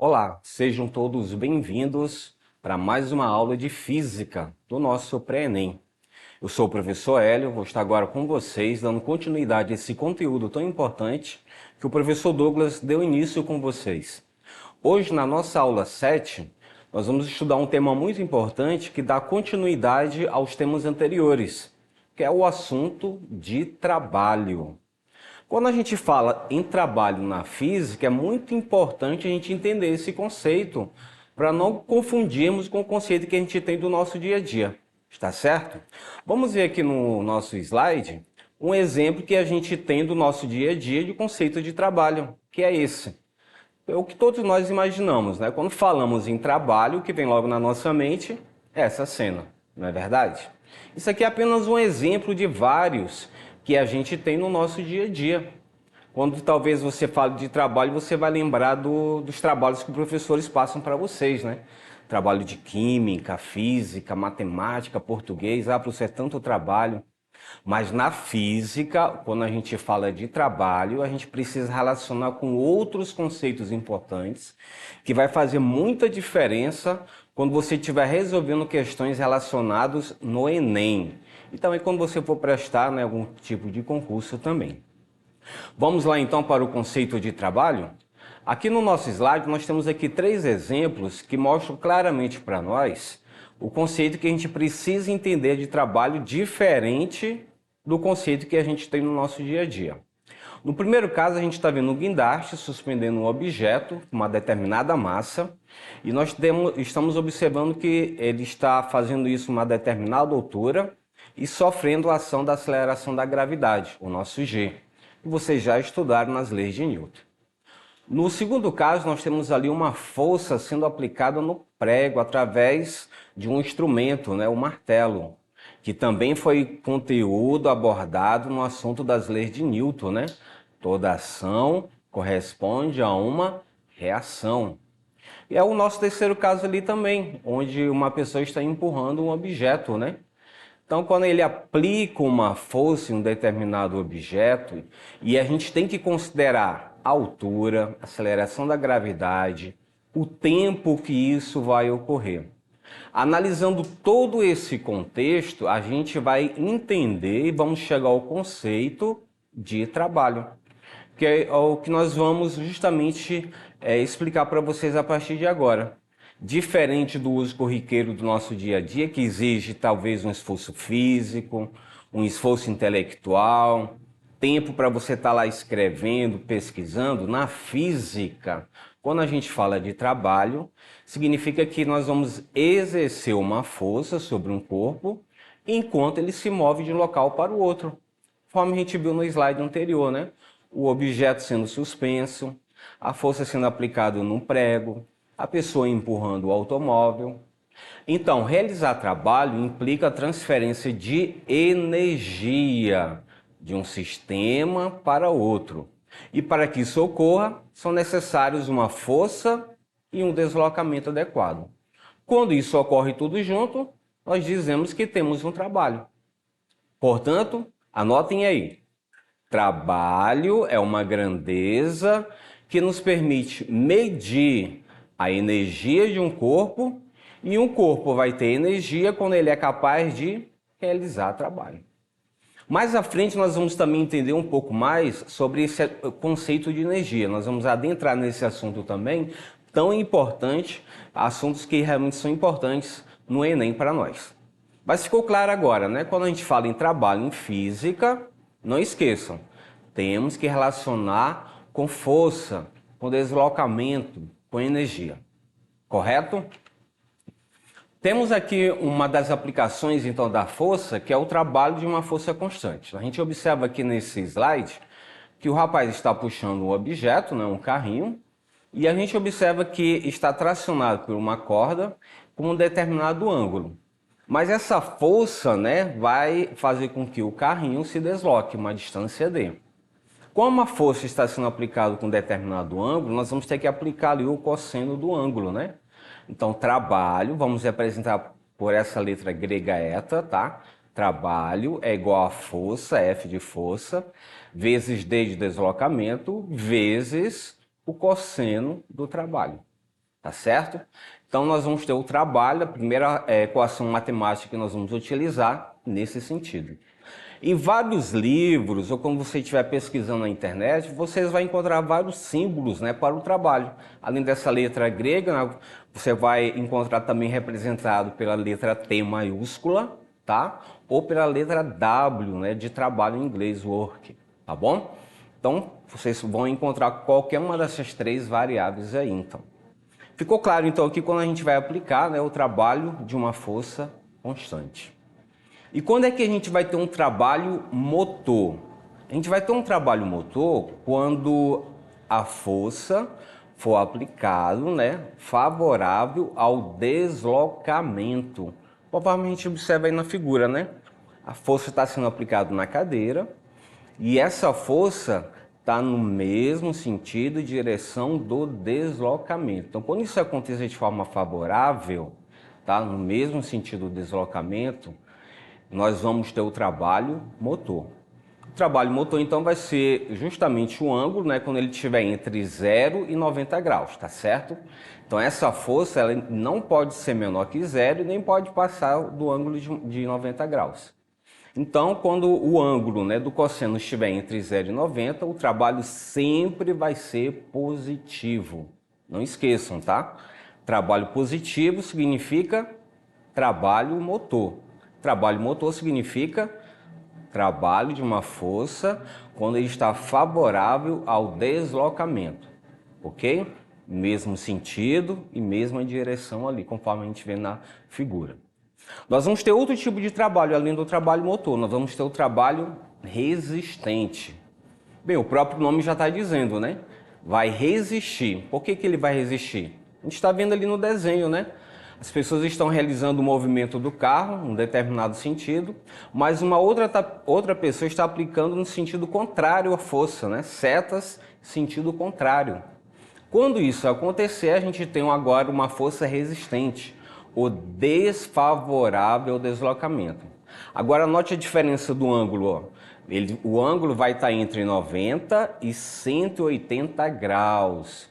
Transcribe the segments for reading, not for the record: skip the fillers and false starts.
Olá, sejam todos bem-vindos para mais uma aula de Física do nosso Pré-ENEM. Eu sou o professor Hélio, vou estar agora com vocês, dando continuidade a esse conteúdo tão importante que o professor Douglas deu início com vocês. Hoje, na nossa aula 7, nós vamos estudar um tema muito importante que dá continuidade aos temas anteriores, que é o assunto de trabalho. Quando a gente fala em trabalho na física, é muito importante a gente entender esse conceito para não confundirmos com o conceito que a gente tem do nosso dia a dia. Está certo? Vamos ver aqui no nosso slide um exemplo que a gente tem do nosso dia a dia de conceito de trabalho, que é esse. É o que todos nós imaginamos, né? Quando falamos em trabalho, o que vem logo na nossa mente é essa cena, não é verdade? Isso aqui é apenas um exemplo de vários que a gente tem no nosso dia a dia. Quando talvez você fale de trabalho, você vai lembrar dos trabalhos que os professores passam para vocês, né? Trabalho de química, física, matemática, português, professor, é tanto trabalho. Mas na física, quando a gente fala de trabalho, a gente precisa relacionar com outros conceitos importantes, que vai fazer muita diferença quando você estiver resolvendo questões relacionadas no Enem. E também quando você for prestar, né, algum tipo de concurso também. Vamos lá então para o conceito de trabalho? Aqui no nosso slide nós temos aqui 3 exemplos que mostram claramente para nós o conceito que a gente precisa entender de trabalho diferente do conceito que a gente tem no nosso dia a dia. No primeiro caso, a gente está vendo um guindaste suspendendo um objeto, uma determinada massa, e nós estamos observando que ele está fazendo isso uma determinada altura e sofrendo a ação da aceleração da gravidade, o nosso G, que vocês já estudaram nas leis de Newton. No segundo caso, nós temos ali uma força sendo aplicada no prego através de um instrumento, né, o martelo, que também foi conteúdo abordado no assunto das leis de Newton, né? Toda ação corresponde a uma reação. E é o nosso terceiro caso ali também, onde uma pessoa está empurrando um objeto, né? Então, quando ele aplica uma força em um determinado objeto, e a gente tem que considerar a altura, a aceleração da gravidade, o tempo que isso vai ocorrer. Analisando todo esse contexto, a gente vai entender e vamos chegar ao conceito de trabalho, que é o que nós vamos justamente explicar para vocês a partir de agora. Diferente do uso corriqueiro do nosso dia a dia, que exige talvez um esforço físico, um esforço intelectual, tempo para você estar lá escrevendo, pesquisando, na física, quando a gente fala de trabalho, significa que nós vamos exercer uma força sobre um corpo enquanto ele se move de um local para o outro, conforme a gente viu no slide anterior, né? O objeto sendo suspenso, a força sendo aplicada num prego, a pessoa empurrando o automóvel. Então, realizar trabalho implica a transferência de energia de um sistema para outro. E para que isso ocorra, são necessários uma força e um deslocamento adequado. Quando isso ocorre tudo junto, nós dizemos que temos um trabalho. Portanto, anotem aí. Trabalho é uma grandeza que nos permite medir a energia de um corpo, e um corpo vai ter energia quando ele é capaz de realizar trabalho. Mais à frente nós vamos também entender um pouco mais sobre esse conceito de energia. Nós vamos adentrar nesse assunto também, tão importante, assuntos que realmente são importantes no Enem para nós. Mas ficou claro agora, né? Quando a gente fala em trabalho em física, não esqueçam, temos que relacionar com força, com deslocamento, com energia. Correto? Temos aqui uma das aplicações, então, da força, que é o trabalho de uma força constante. A gente observa aqui nesse slide que o rapaz está puxando um objeto, né, um carrinho, e a gente observa que está tracionado por uma corda com um determinado ângulo. Mas essa força, né, vai fazer com que o carrinho se desloque uma distância d. Como a força está sendo aplicada com um determinado ângulo, nós vamos ter que aplicar ali o cosseno do ângulo, né? Então, trabalho, vamos representar por essa letra grega eta, tá? Trabalho é igual a força, F de força, vezes D de deslocamento, vezes o cosseno do trabalho. tá certo? Então nós vamos ter o trabalho, a primeira equação matemática que nós vamos utilizar nesse sentido. Em vários livros, ou quando você estiver pesquisando na internet, vocês vão encontrar vários símbolos, né, para o trabalho. Além dessa letra grega, né, você vai encontrar também representado pela letra T maiúscula, tá? Ou pela letra W, né, de trabalho em inglês, work, tá bom? Então, vocês vão encontrar qualquer uma dessas três variáveis aí, então. Ficou claro, então, que quando a gente vai aplicar, né, o trabalho de uma força constante. E quando é que a gente vai ter um trabalho motor? A gente vai ter um trabalho motor quando a força for aplicado, né, favorável ao deslocamento. Conforme a gente observa aí na figura, né? A força está sendo aplicada na cadeira e essa força está no mesmo sentido e direção do deslocamento. Então, quando isso acontecer de forma favorável, tá, no mesmo sentido do deslocamento, nós vamos ter o trabalho motor. O trabalho motor, então, vai ser justamente o ângulo, né, quando ele estiver entre 0 e 90 graus, tá certo? Então, essa força ela não pode ser menor que zero e nem pode passar do ângulo de 90 graus. Então, quando o ângulo, né, do cosseno estiver entre 0 e 90, o trabalho sempre vai ser positivo. Não esqueçam, tá? Trabalho positivo significa trabalho motor. Trabalho motor significa trabalho de uma força quando ele está favorável ao deslocamento, ok? Mesmo sentido e mesma direção ali, conforme a gente vê na figura. Nós vamos ter outro tipo de trabalho, além do trabalho motor, nós vamos ter o trabalho resistente. Bem, o próprio nome já está dizendo, né? Vai resistir. Por que ele vai resistir? A gente está vendo ali no desenho, né? As pessoas estão realizando o movimento do carro, em um determinado sentido, mas uma outra pessoa está aplicando no sentido contrário à força, né? Setas, sentido contrário. Quando isso acontecer, a gente tem agora uma força resistente, o desfavorável ao deslocamento. Agora note a diferença do ângulo, ó. O ângulo vai estar entre 90 e 180 graus.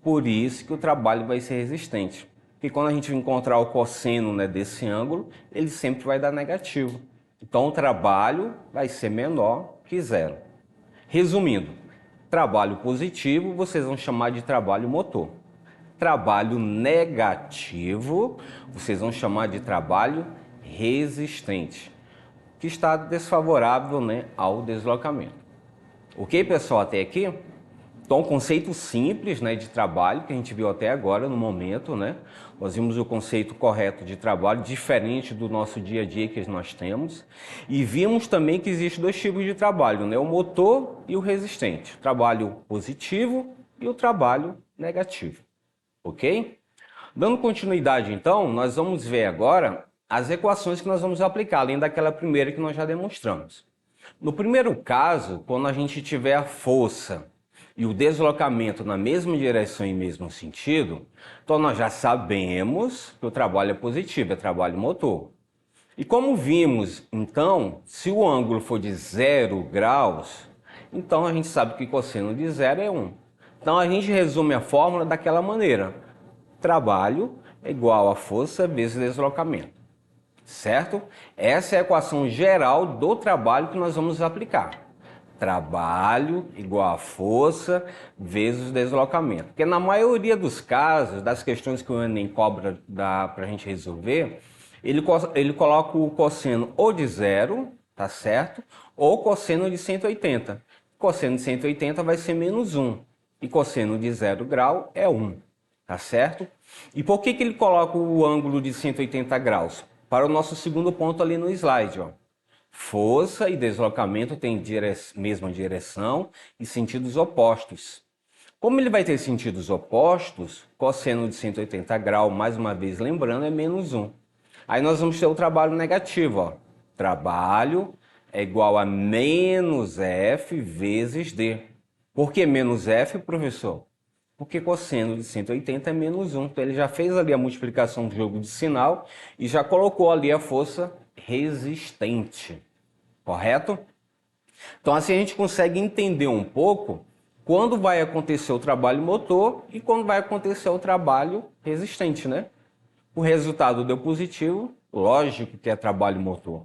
Por isso que o trabalho vai ser resistente. Porque quando a gente encontrar o cosseno, né, desse ângulo, ele sempre vai dar negativo. Então o trabalho vai ser menor que zero. Resumindo, trabalho positivo vocês vão chamar de trabalho motor. Trabalho negativo vocês vão chamar de trabalho resistente, que está desfavorável, né, ao deslocamento. Ok, pessoal, até aqui? Então, um conceito simples, né, de trabalho que a gente viu até agora no momento, né? Nós vimos o conceito correto de trabalho, diferente do nosso dia a dia que nós temos. E vimos também que existem dois tipos de trabalho, né? O motor e o resistente. O trabalho positivo e o trabalho negativo. Ok? Dando continuidade, então, nós vamos ver agora as equações que nós vamos aplicar, além daquela primeira que nós já demonstramos. No primeiro caso, quando a gente tiver a força e o deslocamento na mesma direção e mesmo sentido, então nós já sabemos que o trabalho é positivo, é trabalho motor. E como vimos, então, se o ângulo for de 0 graus, então a gente sabe que cosseno de 0 é 1. Então a gente resume a fórmula daquela maneira. Trabalho é igual a força vezes deslocamento. Certo? Essa é a equação geral do trabalho que nós vamos aplicar. Trabalho igual a força vezes deslocamento. Porque na maioria dos casos, das questões que o Enem cobra para a gente resolver, ele coloca o cosseno ou de 0, tá certo? Ou cosseno de 180. Cosseno de 180 vai ser menos 1. E cosseno de 0 grau é 1. Tá certo? E por que ele coloca o ângulo de 180 graus? Para o nosso segundo ponto ali no slide, ó. Força e deslocamento têm mesma direção e sentidos opostos. Como ele vai ter sentidos opostos, cosseno de 180 graus, mais uma vez lembrando, é menos 1. Aí nós vamos ter o trabalho negativo, ó. Trabalho é igual a menos F vezes D. Por que menos F, professor? Porque cosseno de 180 é menos 1. Então ele já fez ali a multiplicação do jogo de sinal e já colocou ali a força resistente. Correto? Então assim a gente consegue entender um pouco quando vai acontecer o trabalho motor e quando vai acontecer o trabalho resistente, né? O resultado deu positivo, lógico que é trabalho motor.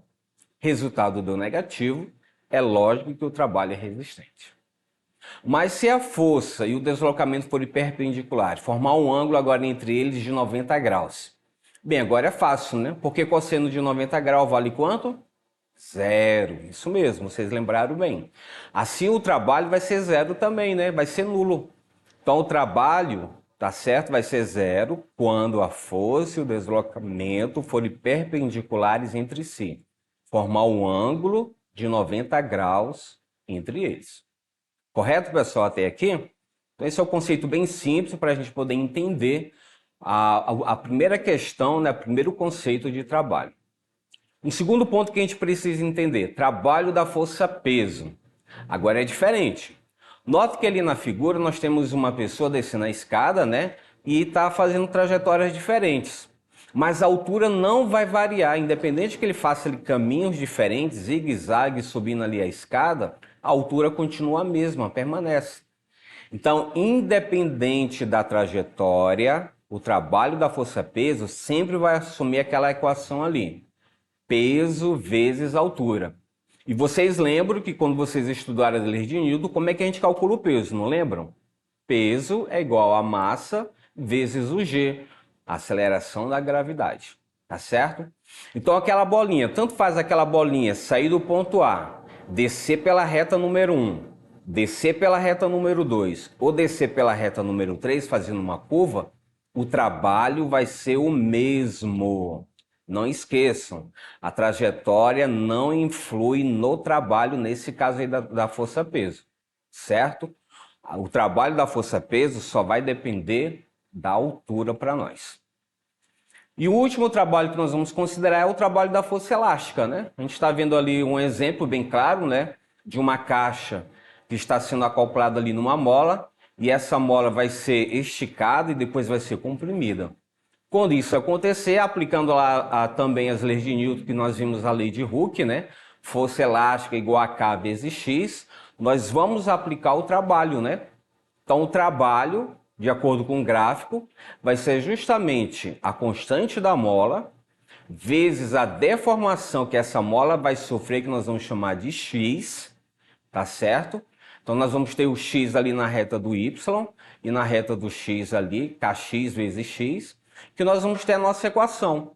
Resultado deu negativo, é lógico que o trabalho é resistente. Mas se a força e o deslocamento forem perpendiculares, formar um ângulo agora entre eles de 90 graus. Bem, agora é fácil, né? Porque cosseno de 90 graus vale quanto? Zero. Isso mesmo, vocês lembraram bem. Assim o trabalho vai ser zero também, né? Vai ser nulo. Então o trabalho, tá certo? Vai ser zero quando a força e o deslocamento forem perpendiculares entre si. Formar um ângulo de 90 graus entre eles. Correto, pessoal, até aqui? Então, esse é o conceito bem simples para a gente poder entender a primeira questão, né, o primeiro conceito de trabalho. Um segundo ponto que a gente precisa entender, trabalho da força-peso. Agora é diferente. Note que ali na figura nós temos uma pessoa descendo a escada, né, e está fazendo trajetórias diferentes. Mas a altura não vai variar, independente que ele faça ali caminhos diferentes, zigue-zague, subindo ali a escada, a altura continua a mesma, permanece. Então, independente da trajetória, o trabalho da força-peso sempre vai assumir aquela equação ali. Peso vezes altura. E vocês lembram que quando vocês estudaram as leis de Newton, como é que a gente calcula o peso, não lembram? Peso é igual a massa vezes o G, a aceleração da gravidade, tá certo? Então aquela bolinha, tanto faz aquela bolinha sair do ponto A, descer pela reta número 1, descer pela reta número 2 ou descer pela reta número 3 fazendo uma curva, o trabalho vai ser o mesmo. Não esqueçam, a trajetória não influi no trabalho, nesse caso aí da força-peso, certo? O trabalho da força-peso só vai depender da altura para nós. E o último trabalho que nós vamos considerar é o trabalho da força elástica, né? A gente está vendo ali um exemplo bem claro, né? De uma caixa que está sendo acoplada ali numa mola e essa mola vai ser esticada e depois vai ser comprimida. Quando isso acontecer, aplicando lá também as leis de Newton, que nós vimos a lei de Hooke, né? Força elástica igual a K vezes X, nós vamos aplicar o trabalho, né? Então, o trabalho, de acordo com o gráfico, vai ser justamente a constante da mola vezes a deformação que essa mola vai sofrer, que nós vamos chamar de X, tá certo? Então, nós vamos ter o X ali na reta do Y e na reta do X ali, Kx vezes X, que nós vamos ter a nossa equação,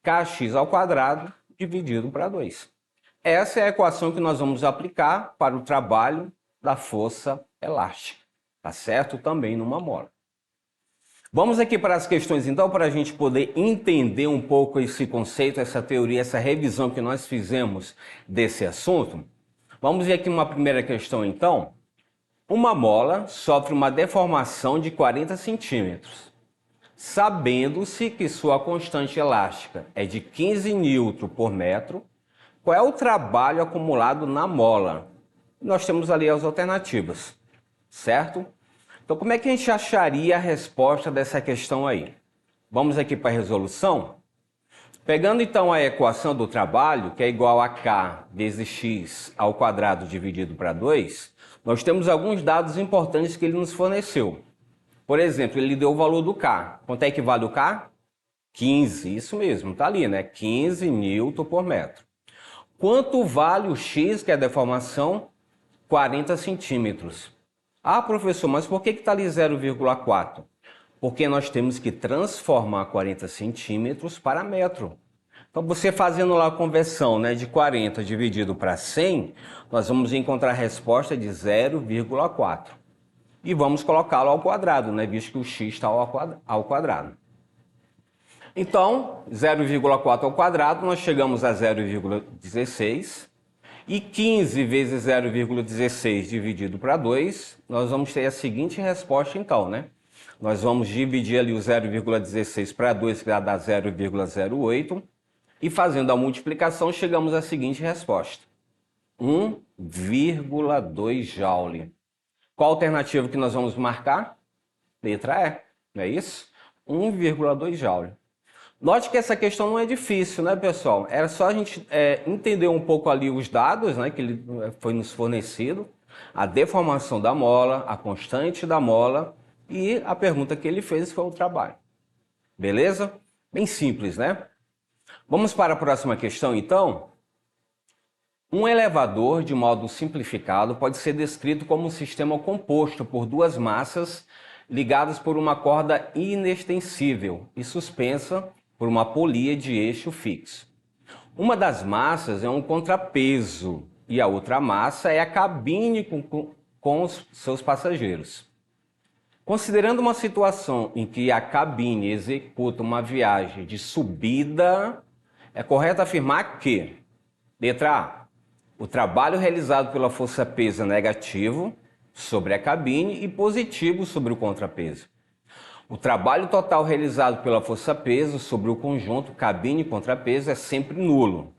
Kx ao quadrado dividido para 2. Essa é a equação que nós vamos aplicar para o trabalho da força elástica, tá certo? Também numa mola. Vamos aqui para as questões então, para a gente poder entender um pouco esse conceito, essa teoria, essa revisão que nós fizemos desse assunto. Vamos ver aqui uma primeira questão então. Uma mola sofre uma deformação de 40 centímetros. Sabendo-se que sua constante elástica é de 15 Newton por metro, qual é o trabalho acumulado na mola? Nós temos ali as alternativas, certo? Então, como é que a gente acharia a resposta dessa questão aí? Vamos aqui para a resolução. Pegando então a equação do trabalho, que é igual a K vezes X ao quadrado dividido para 2, nós temos alguns dados importantes que ele nos forneceu. Por exemplo, ele deu o valor do K. Quanto é que vale o K? 15, isso mesmo, tá ali, né? 15 Newton por metro. Quanto vale o X, que é a deformação? 40 centímetros. Ah, professor, mas por que está ali 0,4? Porque nós temos que transformar 40 centímetros para metro. Então, você fazendo lá a conversão, né, de 40 dividido para 100, nós vamos encontrar a resposta de 0,4. E vamos colocá-lo ao quadrado, né, visto que o x está ao quadrado. Então, 0,4 ao quadrado, nós chegamos a 0,16. E 15 vezes 0,16 dividido para 2, nós vamos ter a seguinte resposta então, né? Nós vamos dividir ali o 0,16 para 2, que dá 0,08. E fazendo a multiplicação, chegamos à seguinte resposta. 1,2 joule. Qual a alternativa que nós vamos marcar? Letra E, não é isso? 1,2 joule. Note que essa questão não é difícil, né, pessoal? Era só a gente entender um pouco ali os dados, né, que ele foi nos fornecido. a deformação da mola, a constante da mola e a pergunta que ele fez foi o trabalho. Beleza? Bem simples, né? Vamos para a próxima questão, então? Um elevador, de modo simplificado, pode ser descrito como um sistema composto por duas massas ligadas por uma corda inextensível e suspensa por uma polia de eixo fixo. Uma das massas é um contrapeso e a outra massa é a cabine com os seus passageiros. Considerando uma situação em que a cabine executa uma viagem de subida, é correto afirmar que, letra A, o trabalho realizado pela força-peso é negativo sobre a cabine e positivo sobre o contrapeso. O trabalho total realizado pela força-peso sobre o conjunto cabine e contrapeso é sempre nulo.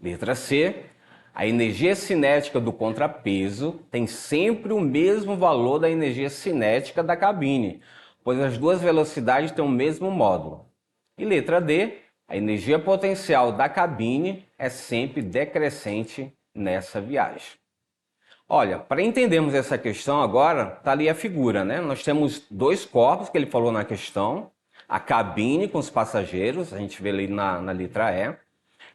Letra C, a energia cinética do contrapeso tem sempre o mesmo valor da energia cinética da cabine, pois as duas velocidades têm o mesmo módulo. E letra D, a energia potencial da cabine é sempre decrescente nessa viagem. Olha, para entendermos essa questão agora, está ali a figura, né? Nós temos dois corpos que ele falou na questão, a cabine com os passageiros, a gente vê ali na letra E,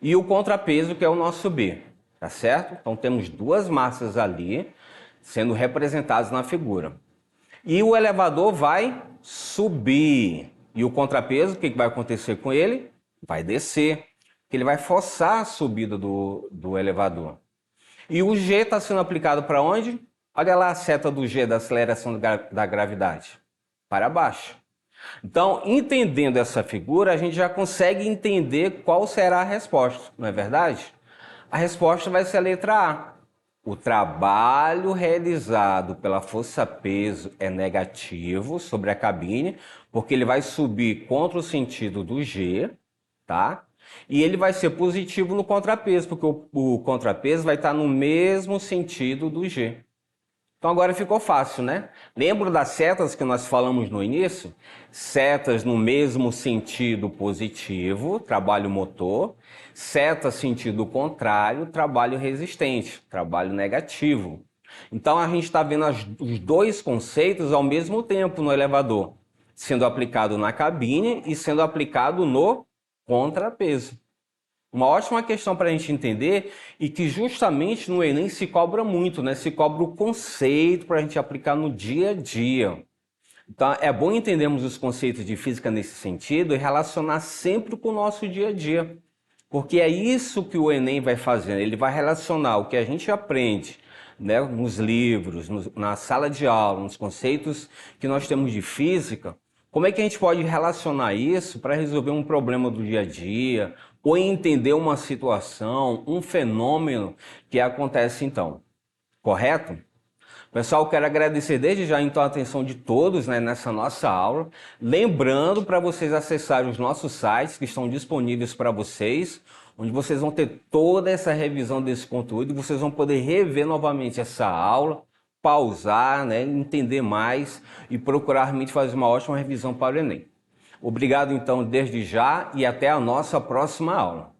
e o contrapeso que é o nosso B, tá certo? Então temos duas massas ali sendo representadas na figura. E o elevador vai subir, e o contrapeso, o que vai acontecer com ele? Vai descer, que ele vai forçar a subida do elevador. E o G está sendo aplicado para onde? Olha lá a seta do G da aceleração da gravidade. Para baixo. Então, entendendo essa figura, a gente já consegue entender qual será a resposta, não é verdade? A resposta vai ser a letra A. O trabalho realizado pela força-peso é negativo sobre a cabine, porque ele vai subir contra o sentido do G, tá? E ele vai ser positivo no contrapeso, porque o contrapeso vai estar no mesmo sentido do G. Então agora ficou fácil, né? Lembra das setas que nós falamos no início? Setas no mesmo sentido positivo, trabalho motor. Seta sentido contrário, trabalho resistente, trabalho negativo. Então a gente está vendo os dois conceitos ao mesmo tempo no elevador, sendo aplicado na cabine e sendo aplicado no contrapeso. Uma ótima questão para a gente entender e que justamente no Enem se cobra muito, né? Se cobra o conceito para a gente aplicar no dia a dia. Então é bom entendermos os conceitos de física nesse sentido e relacionar sempre com o nosso dia a dia. Porque é isso que o Enem vai fazendo, ele vai relacionar o que a gente aprende, né, nos livros, na sala de aula, nos conceitos que nós temos de física. Como é que a gente pode relacionar isso para resolver um problema do dia a dia, ou entender uma situação, um fenômeno que acontece então? Correto? Pessoal, quero agradecer desde já então a atenção de todos, né, nessa nossa aula. Lembrando para vocês acessarem os nossos sites que estão disponíveis para vocês, onde vocês vão ter toda essa revisão desse conteúdo e vocês vão poder rever novamente essa aula, pausar, né, entender mais e procurar realmente fazer uma ótima revisão para o Enem. Obrigado então desde já e até a nossa próxima aula.